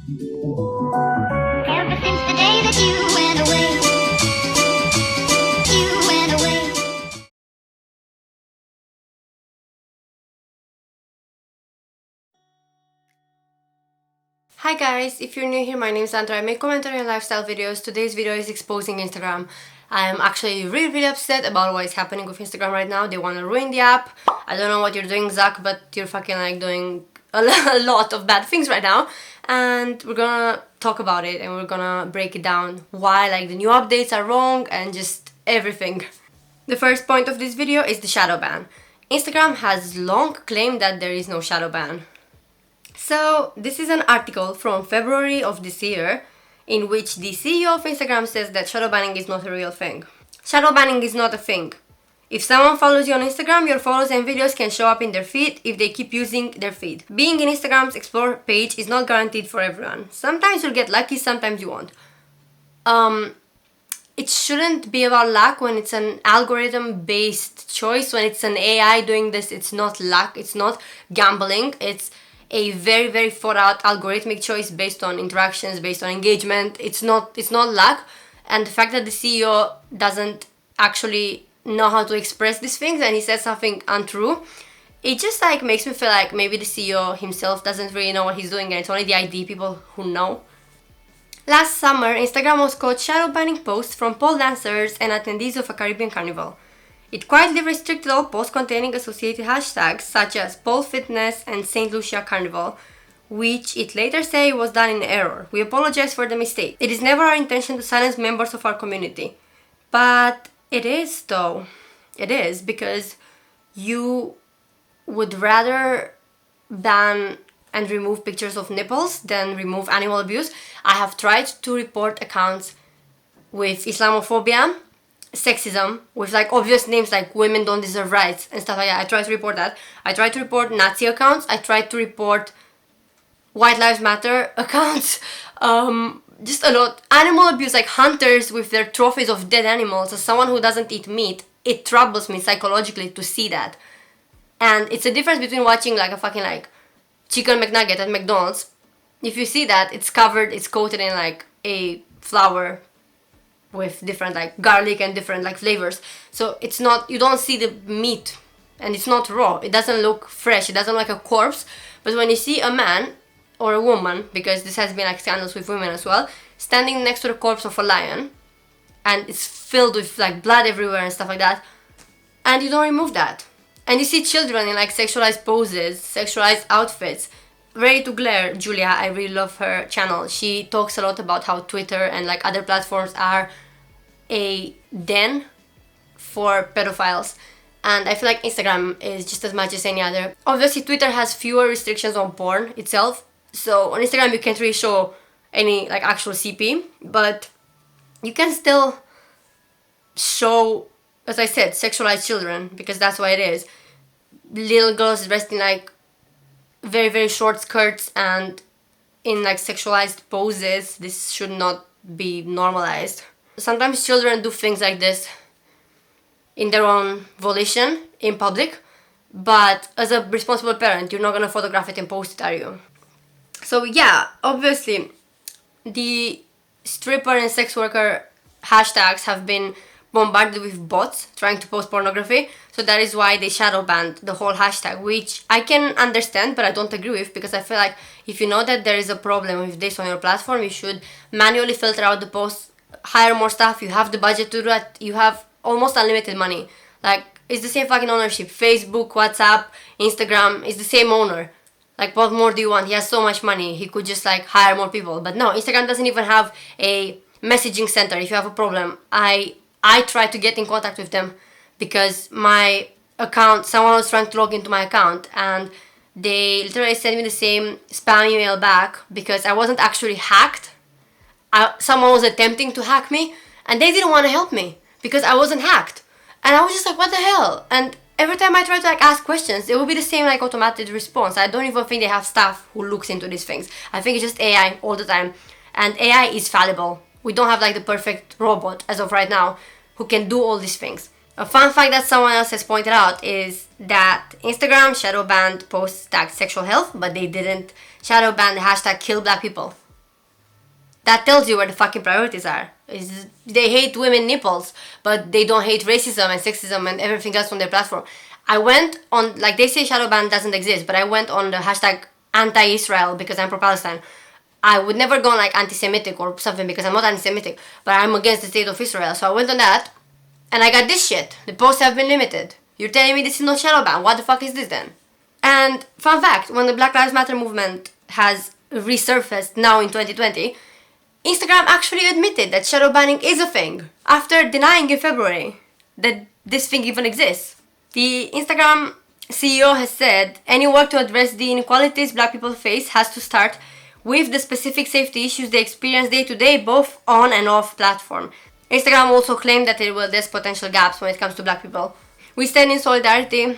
Ever since the day that you went away, you went away. Hi guys, if you're new here, my name is Andra. I make commentary and lifestyle videos. Today's video is exposing Instagram. I'm actually really upset about what is happening with Instagram right now. They want to ruin the app. I don't know what you're doing, Zuck, but you're fucking like doing a lot of bad things right now. And we're gonna talk about it and we're gonna break it down. Why like the new updates are wrong and just everything. The first point of this video is the shadow ban. Instagram has long claimed that there is no shadow ban. So this is an article from February of this year in which the CEO of Instagram says that shadow banning is not a real thing. Shadow banning is not a thing. If someone follows you on Instagram, your photos and videos can show up in their feed if they keep using their feed. Being in Instagram's Explore page is not guaranteed for everyone. Sometimes you'll get lucky, sometimes you won't. It shouldn't be about luck when it's an algorithm-based choice. When it's an AI doing this, it's not luck, it's not gambling, it's a very thought out algorithmic choice based on interactions, based on engagement. It's not luck. And the fact that the CEO doesn't actually know how to express these things and he says something untrue, it just like makes me feel like maybe the CEO himself doesn't really know what he's doing and it's only the ID people who know. Last summer, Instagram was caught shadow banning posts from pole dancers and attendees of a Caribbean carnival. It quietly restricted all posts containing associated hashtags such as pole fitness and St. Lucia Carnival, which it later said was done in error. We apologize for the mistake. It is never our intention to silence members of our community. But it is though. It is because you would rather ban and remove pictures of nipples than remove animal abuse. I have tried to report accounts with Islamophobia, sexism, with like obvious names like women don't deserve rights and stuff like that. I tried to report that. I tried to report Nazi accounts. I tried to report White Lives Matter accounts. Just a lot. Animal abuse, like hunters with their trophies of dead animals. As someone who doesn't eat meat, it troubles me psychologically to see that. And it's a difference between watching like a fucking like chicken McNugget at McDonald's. If you see that, it's covered, it's coated in like a flour with different like garlic and different like flavors. So it's not, you don't see the meat and it's not raw. It doesn't look fresh. It doesn't look like a corpse. But when you see a man or a woman, because this has been like scandals with women as well, standing next to the corpse of a lion and it's filled with like blood everywhere and stuff like that, and you don't remove that. And you see children in like sexualized poses, sexualized outfits, ready to glare. Julia, I really love her channel. She talks a lot about how Twitter and like other platforms are a den for pedophiles. And I feel like Instagram is just as much as any other. Obviously, Twitter has fewer restrictions on porn itself. So on Instagram, you can't really show any like actual CP, but you can still show, as I said, sexualized children, because that's what it is. Little girls dressed in like very short skirts and in like sexualized poses. This should not be normalized. Sometimes children do things like this in their own volition in public, but as a responsible parent, you're not gonna photograph it and post it, are you? So yeah, obviously the stripper and sex worker hashtags have been bombarded with bots trying to post pornography, so that is why they shadow banned the whole hashtag, which I can understand but I don't agree with, because I feel like if you know that there is a problem with this on your platform, you should manually filter out the posts, hire more staff. You have the budget to do that, you have almost unlimited money. Like, it's the same fucking ownership. Facebook, WhatsApp, Instagram, is the same owner. Like, what more do you want? He has so much money, he could just like hire more people. But no, Instagram doesn't even have a messaging center. If you have a problem, I try to get in contact with them, because my account, someone was trying to log into my account and they literally sent me the same spam email back because I wasn't actually hacked. Someone was attempting to hack me and they didn't want to help me because I wasn't hacked. And I was just like, what the hell? And every time I try to like ask questions, it will be the same like automated response. I don't even think they have staff who looks into these things. I think it's just AI all the time. And AI is fallible. We don't have like the perfect robot as of right now who can do all these things. A fun fact that someone else has pointed out is that Instagram shadow banned posts tagged sexual health, but they didn't shadow ban the hashtag kill black people. That tells you where the fucking priorities are. They hate women nipples, but they don't hate racism and sexism and everything else on their platform. I went on, like they say shadowban doesn't exist, but I went on the hashtag anti-Israel because I'm pro-Palestine. I would never go on like anti-Semitic or something because I'm not anti-Semitic, but I'm against the state of Israel. So I went on that, and I got this shit. The posts have been limited. You're telling me this is not shadowban? What the fuck is this then? And fun fact, when the Black Lives Matter movement has resurfaced now in 2020, Instagram actually admitted that shadow banning is a thing after denying in February that this thing even exists. The Instagram CEO has said any work to address the inequalities black people face has to start with the specific safety issues they experience day to day, both on and off platform. Instagram also claimed that it will address potential gaps when it comes to black people. We stand in solidarity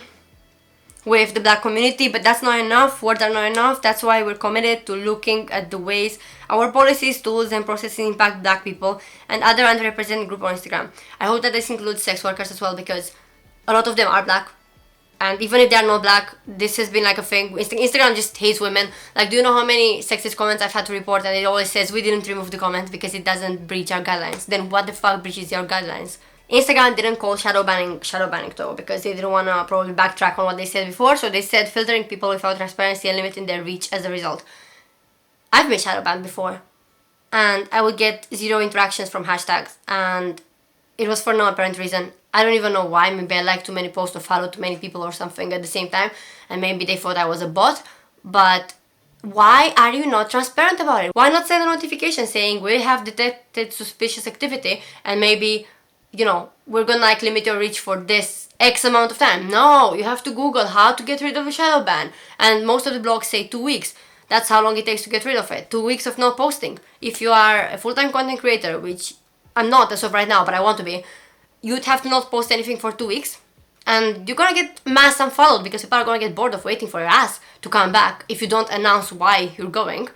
with the black community, but that's not enough. Words are not enough. That's why we're committed to looking at the ways our policies, tools, and processes impact black people and other underrepresented groups on Instagram. I hope that this includes sex workers as well, because a lot of them are black. And even if they are not black, this has been like a thing. Instagram just hates women. Like, do you know how many sexist comments I've had to report, and it always says we didn't remove the comment because it doesn't breach our guidelines? Then what the fuck breaches your guidelines? Instagram didn't call shadow banning though, because they didn't want to probably backtrack on what they said before, so they said filtering people without transparency and limiting their reach as a result. I've been shadow banned before, and I would get 0 interactions from hashtags, and it was for no apparent reason. I don't even know why. Maybe I liked too many posts or followed too many people or something at the same time, and maybe they thought I was a bot, but why are you not transparent about it? Why not send a notification saying we have detected suspicious activity and maybe, you know, we're gonna like limit your reach for this X amount of time? No, you have to Google how to get rid of a shadow ban, and most of the blogs say 2 weeks. That's how long it takes to get rid of it. 2 weeks of no posting. If you are a full-time content creator, which I'm not as of right now, but I want to be, you'd have to not post anything for 2 weeks, and you're gonna get mass unfollowed because people are gonna get bored of waiting for your ass to come back if you don't announce why you're going.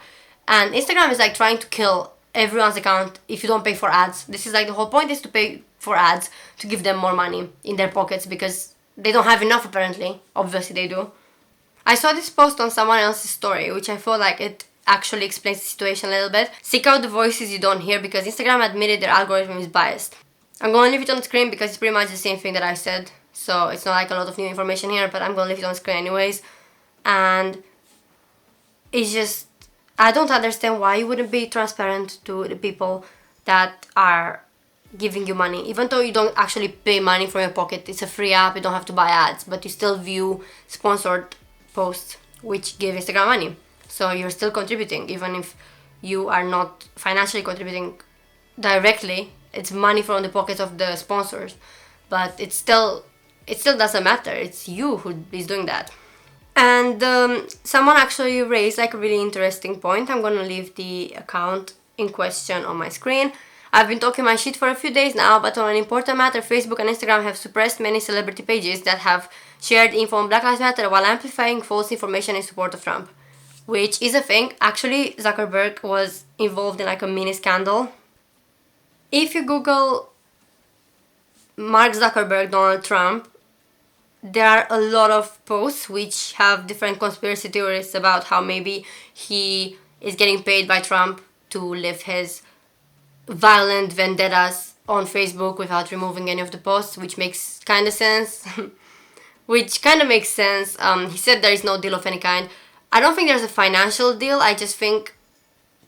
And Instagram is like trying to kill everyone's account if you don't pay for ads. This is like the whole point, is to pay for ads to give them more money in their pockets because they don't have enough apparently. Obviously they do. I saw this post on someone else's story, which I feel like it actually explains the situation a little bit. Seek out the voices you don't hear because Instagram admitted their algorithm is biased. I'm going to leave it on the screen because it's pretty much the same thing that I said, so it's not like a lot of new information here, but I'm going to leave it on the screen anyways. And it's just, I don't understand why you wouldn't be transparent to the people that are giving you money. Even though you don't actually pay money from your pocket, it's a free app, you don't have to buy ads, but you still view sponsored posts which give Instagram money. So you're still contributing, even if you are not financially contributing directly. It's money from the pockets of the sponsors, but it still doesn't matter. It's you who is doing that. And someone actually raised like a really interesting point. I'm gonna leave the account in question on my screen. I've been talking my shit for a few days now, but on an important matter, Facebook and Instagram have suppressed many celebrity pages that have shared info on Black Lives Matter while amplifying false information in support of Trump, which is a thing. Actually, Zuckerberg was involved in like a mini scandal. If you Google Mark Zuckerberg, Donald Trump, there are a lot of posts which have different conspiracy theories about how maybe he is getting paid by Trump to live his violent vendettas on Facebook without removing any of the posts, which makes kind of sense. He said there is no deal of any kind. I don't think there's a financial deal. I just think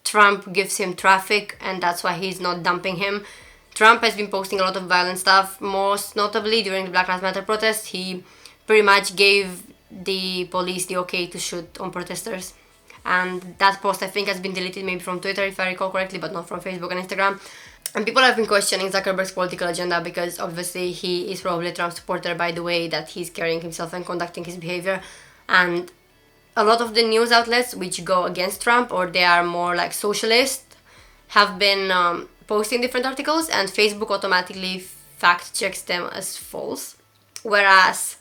Trump gives him traffic and that's why he's not dumping him. Trump has been posting a lot of violent stuff, most notably during the Black Lives Matter protests. He pretty much gave the police the okay to shoot on protesters. And that post I think has been deleted maybe from Twitter if I recall correctly, but not from Facebook and Instagram. And people have been questioning Zuckerberg's political agenda because obviously he is probably a Trump supporter by the way that he's carrying himself and conducting his behavior. And a lot of the news outlets which go against Trump, or they are more like socialist, have been posting different articles, and Facebook automatically fact checks them as false. Whereas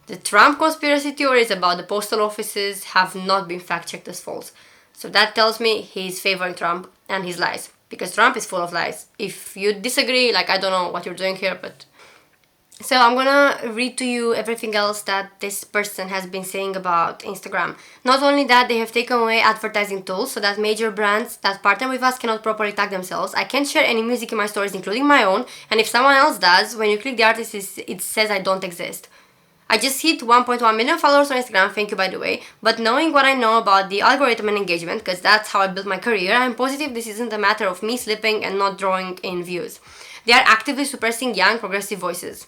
the Trump conspiracy theories about the postal offices have not been fact checked as false. So that tells me he's favoring Trump and his lies, because Trump is full of lies. If you disagree, like, I don't know what you're doing here, but So I'm gonna read to you everything else that this person has been saying about Instagram. Not only that, they have taken away advertising tools so that major brands that partner with us cannot properly tag themselves. I can't share any music in my stories, including my own, and if someone else does, when you click the artist, it says I don't exist. I just hit 1.1 million followers on Instagram, thank you by the way, but knowing what I know about the algorithm and engagement, because that's how I built my career, I'm positive this isn't a matter of me slipping and not drawing in views. They are actively suppressing young, progressive voices.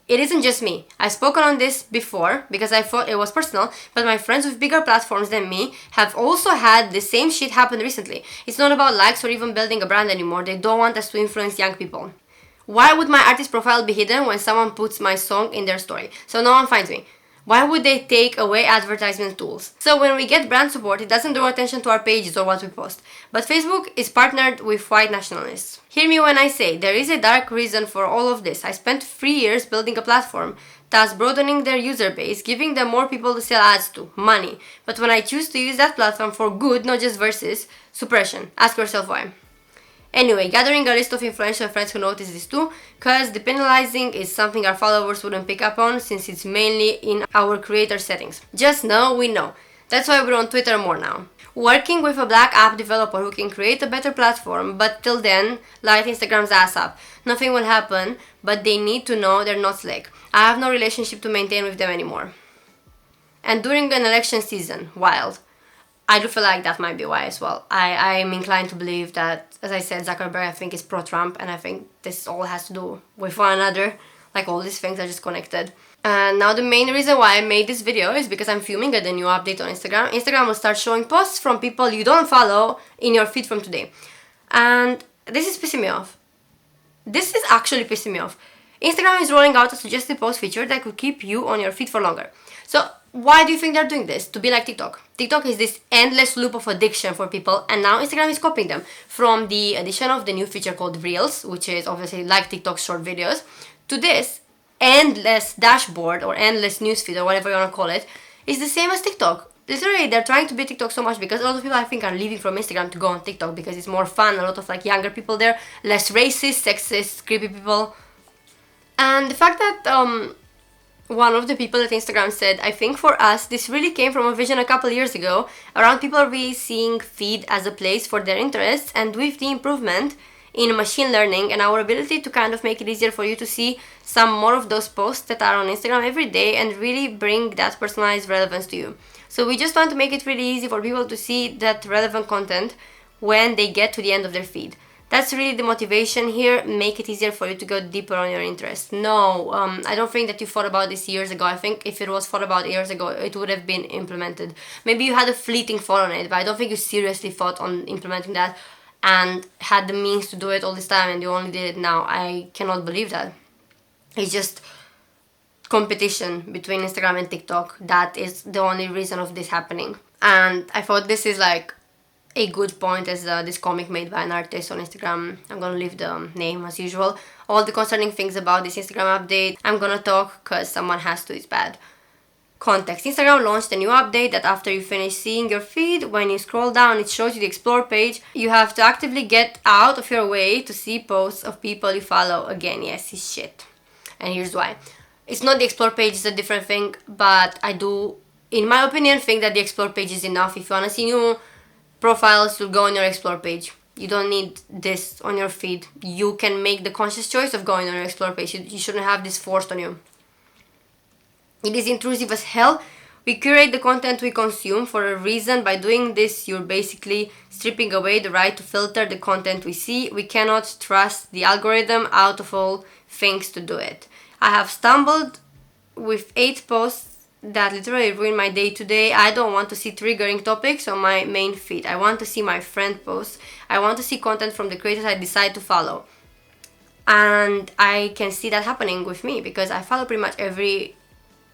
It isn't just me. I've spoken on this before because I thought it was personal, but my friends with bigger platforms than me have also had the same shit happen recently. It's not about likes or even building a brand anymore. They don't want us to influence young people. Why would my artist profile be hidden when someone puts my song in their story? So no one finds me. Why would they take away advertisement tools? So when we get brand support, it doesn't draw attention to our pages or what we post. But Facebook is partnered with white nationalists. Hear me when I say there is a dark reason for all of this. I spent 3 years building a platform, thus broadening their user base, giving them more people to sell ads to, money. But when I choose to use that platform for good, not just versus, suppression. Ask yourself why. Anyway, gathering a list of influential friends who notice this too, cause depenalizing is something our followers wouldn't pick up on since it's mainly in our creator settings. Just know we know. That's why we're on Twitter more now. Working with a black app developer who can create a better platform, but till then, light Instagram's ass up. Nothing will happen, but they need to know they're not slick. I have no relationship to maintain with them anymore. And during an election season, wild. I do feel like that might be why as well. I'm inclined to believe that, as I said, Zuckerberg I think is pro-Trump, and I think this all has to do with one another. Like all these things are just connected. And now the main reason why I made this video is because I'm filming a new update on Instagram. Instagram will start showing posts from people you don't follow in your feed from today. And this is pissing me off. This is actually pissing me off. Instagram is rolling out a suggested post feature that could keep you on your feed for longer. So why do you think they're doing this? To be like TikTok. TikTok is this endless loop of addiction for people, and now Instagram is copying them. From the addition of the new feature called Reels, which is obviously like TikTok's short videos, to this endless dashboard or endless newsfeed or whatever you want to call it, is the same as TikTok. Literally, they're trying to be TikTok so much because a lot of people I think are leaving from Instagram to go on TikTok because it's more fun, a lot of like younger people there, less racist, sexist, creepy people. And the fact that one of the people at Instagram said, I think for us, this really came from a vision a couple years ago around people really seeing feed as a place for their interests, and with the improvement in machine learning and our ability to kind of make it easier for you to see some more of those posts that are on Instagram every day and really bring that personalized relevance to you. So we just want to make it really easy for people to see that relevant content when they get to the end of their feed. That's really the motivation here, make it easier for you to go deeper on your interest. No, I don't think that you thought about this years ago. I think if it was thought about years ago, it would have been implemented. Maybe you had a fleeting thought on it, but I don't think you seriously thought on implementing that and had the means to do it all this time and you only did it now. I cannot believe that. It's just competition between Instagram and TikTok. That is the only reason of this happening. And I thought this is like a good point as this comic made by an artist on Instagram. I'm gonna leave the name as usual. All the concerning things about this Instagram update, I'm gonna talk because someone has to, it's bad. Context. Instagram launched a new update that after you finish seeing your feed, when you scroll down it shows you the explore page. You have to actively get out of your way to see posts of people you follow again. Yes, it's shit. And here's why. It's not the explore page, it's a different thing, but I do, in my opinion, think that the explore page is enough. If you wanna see new profiles, to go on your explore page. You don't need this on your feed. You can make the conscious choice of going on your explore page. You shouldn't have this forced on you. It is intrusive as hell. We curate the content we consume for a reason. By doing this, you're basically stripping away the right to filter the content we see. We cannot trust the algorithm out of all things to do it. I have stumbled with 8 posts that literally ruin my day today. I don't want to see triggering topics on my main feed. I want to see my friend posts. I want to see content from the creators I decide to follow. And I can see that happening with me because I follow pretty much every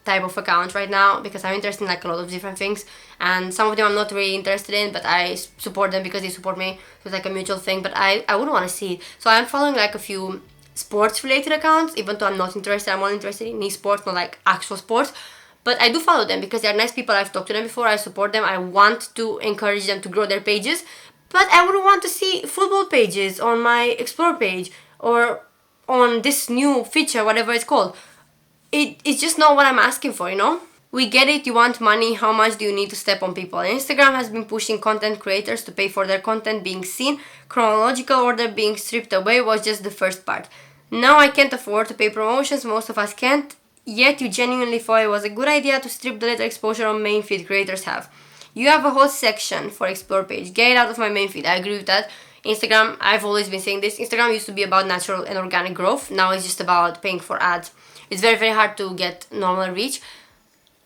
type of account right now because I'm interested in like a lot of different things, and some of them I'm not really interested in, but I support them because they support me. So it's like a mutual thing, but I wouldn't want to see it. So I'm following like a few sports related accounts, even though I'm not interested. I'm only interested in esports, not like actual sports. But I do follow them because they're nice people. I've talked to them before. I support them. I want to encourage them to grow their pages. But I wouldn't want to see football pages on my explore page or on this new feature, whatever it's called. it's just not what I'm asking for, you know? We get it, you want money, how much do you need to step on people? Instagram has been pushing content creators to pay for their content being seen. Chronological order being stripped away was just the first part. Now I can't afford to pay promotions, most of us can't, yet you genuinely thought it was a good idea to strip the little exposure on main feed creators have. You have a whole section for explore page. Get it out of my main feed. I agree with that. Instagram, I've always been saying this, Instagram used to be about natural and organic growth. Now it's just about paying for ads. It's very, very hard to get normal reach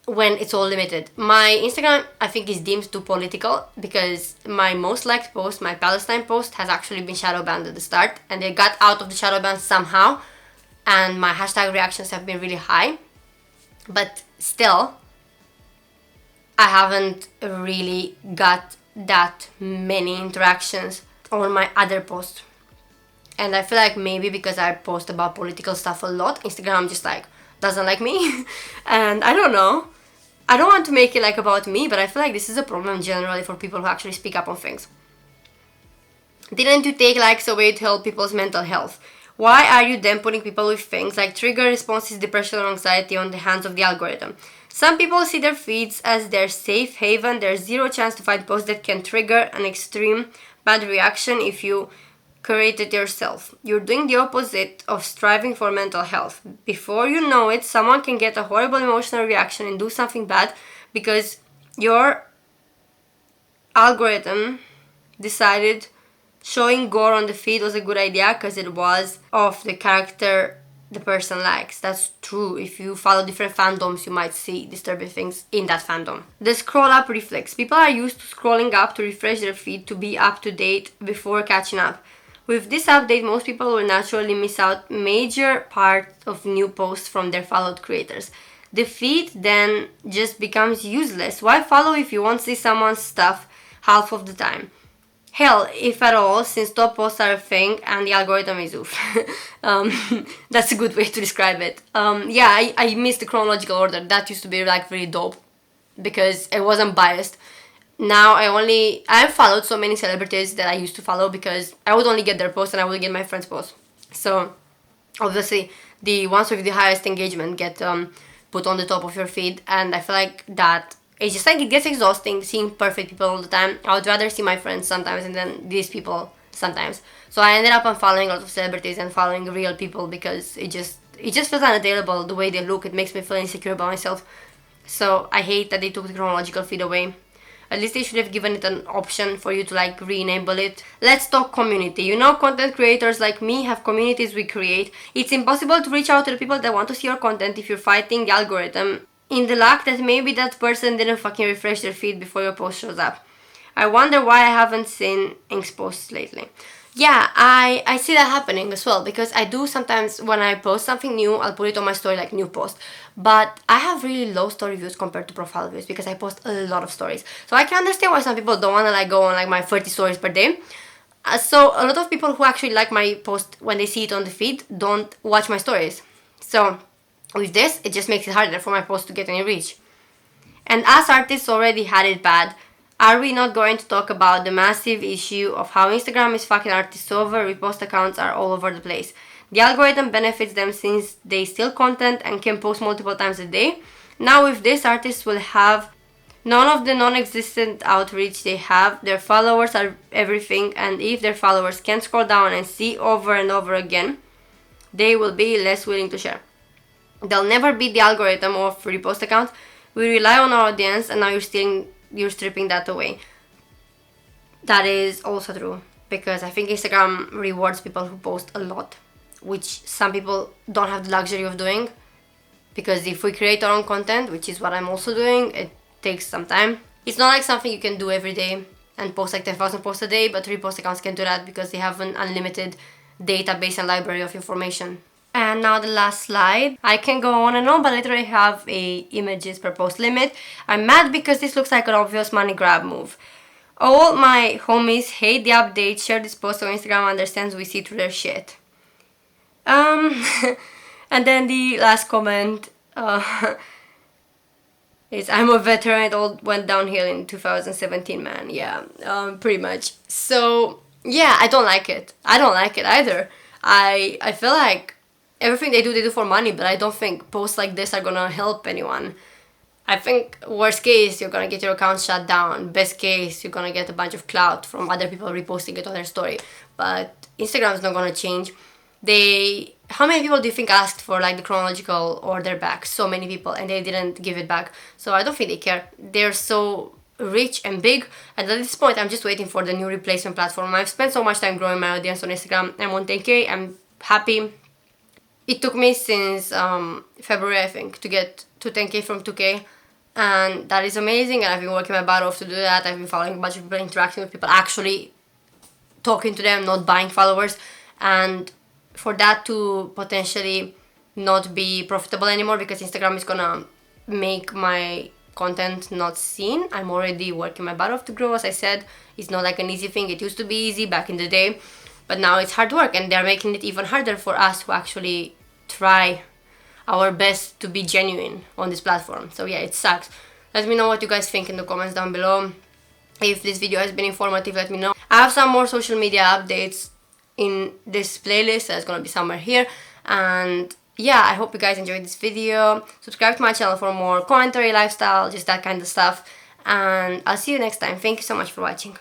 when it's all limited. My Instagram, I think, is deemed too political because my most liked post, my Palestine post, has actually been shadow banned at the start, and they got out of the shadow ban somehow, and my hashtag reactions have been really high. But still, I haven't really got that many interactions on my other posts. And I feel like maybe because I post about political stuff a lot, Instagram just like doesn't like me. And I don't know. I don't want to make it like about me, but I feel like this is a problem generally for people who actually speak up on things. Didn't you take likes away to help people's mental health? Why are you then putting people with things like trigger responses, depression or anxiety on the hands of the algorithm? Some people see their feeds as their safe haven. There's zero chance to find posts that can trigger an extreme bad reaction if you curate it yourself. You're doing the opposite of striving for mental health. Before you know it, someone can get a horrible emotional reaction and do something bad because your algorithm decided showing gore on the feed was a good idea because it was of the character the person likes. That's true. If you follow different fandoms, you might see disturbing things in that fandom. The scroll up reflex. People are used to scrolling up to refresh their feed to be up to date before catching up. With this update, most people will naturally miss out major part of new posts from their followed creators. The feed then just becomes useless. Why follow if you won't see someone's stuff half of the time? Hell, if at all, since top posts are a thing and the algorithm is oof. That's a good way to describe it. Yeah, I missed the chronological order. That used to be like really dope because it wasn't biased. Now I followed so many celebrities that I used to follow because I would only get their posts and I would get my friends' posts. So obviously the ones with the highest engagement get put on the top of your feed, and I feel like that it's just like it gets exhausting seeing perfect people all the time. I would rather see my friends sometimes and then these people sometimes. So I ended up unfollowing a lot of celebrities and following real people because it just feels unattainable the way they look. It makes me feel insecure about myself. So I hate that they took the chronological feed away. At least they should have given it an option for you to like re-enable it. Let's talk community. You know, content creators like me have communities we create. It's impossible to reach out to the people that want to see your content if you're fighting the algorithm in the luck that maybe that person didn't fucking refresh their feed before your post shows up. I wonder why I haven't seen Ink's posts lately. Yeah, I see that happening as well because I do sometimes when I post something new, I'll put it on my story like new post. But I have really low story views compared to profile views because I post a lot of stories. So I can understand why some people don't want to like go on like my 30 stories per day. So a lot of people who actually like my post when they see it on the feed don't watch my stories. So with this, it just makes it harder for my post to get any reach. And us artists already had it bad. Are we not going to talk about the massive issue of how Instagram is fucking artists over? Repost accounts are all over the place. The algorithm benefits them since they steal content and can post multiple times a day. Now with this, artists will have none of the non-existent outreach they have. Their followers are everything, and if their followers can scroll down and see over and over again, they will be less willing to share. They'll never beat the algorithm of repost accounts. We rely on our audience, and now you're stripping that away. That is also true because I think Instagram rewards people who post a lot, which some people don't have the luxury of doing, because if we create our own content, which is what I'm also doing, it takes some time. It's not like something you can do every day and post like 10,000 posts a day, but repost accounts can do that because they have an unlimited database and library of information. And now the last slide. I can go on and on, but I literally have a images per post limit. I'm mad because this looks like an obvious money grab move. All my homies hate the update, share this post so Instagram understands we see through their shit. And then the last comment is I'm a veteran, it all went downhill in 2017, man. Yeah, pretty much. So yeah, I don't like it. I don't like it either. I feel like everything they do for money, but I don't think posts like this are gonna help anyone. I think worst case, you're gonna get your account shut down. Best case, you're gonna get a bunch of clout from other people reposting it on their story. But Instagram is not gonna change. How many people do you think asked for like the chronological order back? So many people, and they didn't give it back. So I don't think they care. They're so rich and big, and at this point I'm just waiting for the new replacement platform. I've spent so much time growing my audience on Instagram. I'm on 10k. I'm happy. It took me since February, I think, to get to 10k from 2k, and that is amazing, and I've been working my butt off to do that. I've been following a bunch of people, interacting with people, actually talking to them, not buying followers, and for that to potentially not be profitable anymore because Instagram is gonna make my content not seen. I'm already working my butt off to grow. As I said, it's not like an easy thing. It used to be easy back in the day, but now it's hard work, and they're making it even harder for us who actually try our best to be genuine on this platform. So yeah, it sucks. Let me know what you guys think in the comments down below. If this video has been informative, let me know. I have some more social media updates in this playlist that's gonna be somewhere here, and yeah, I hope you guys enjoyed this video. Subscribe to my channel for more commentary, lifestyle, just that kind of stuff, and I'll see you next time. Thank you so much for watching.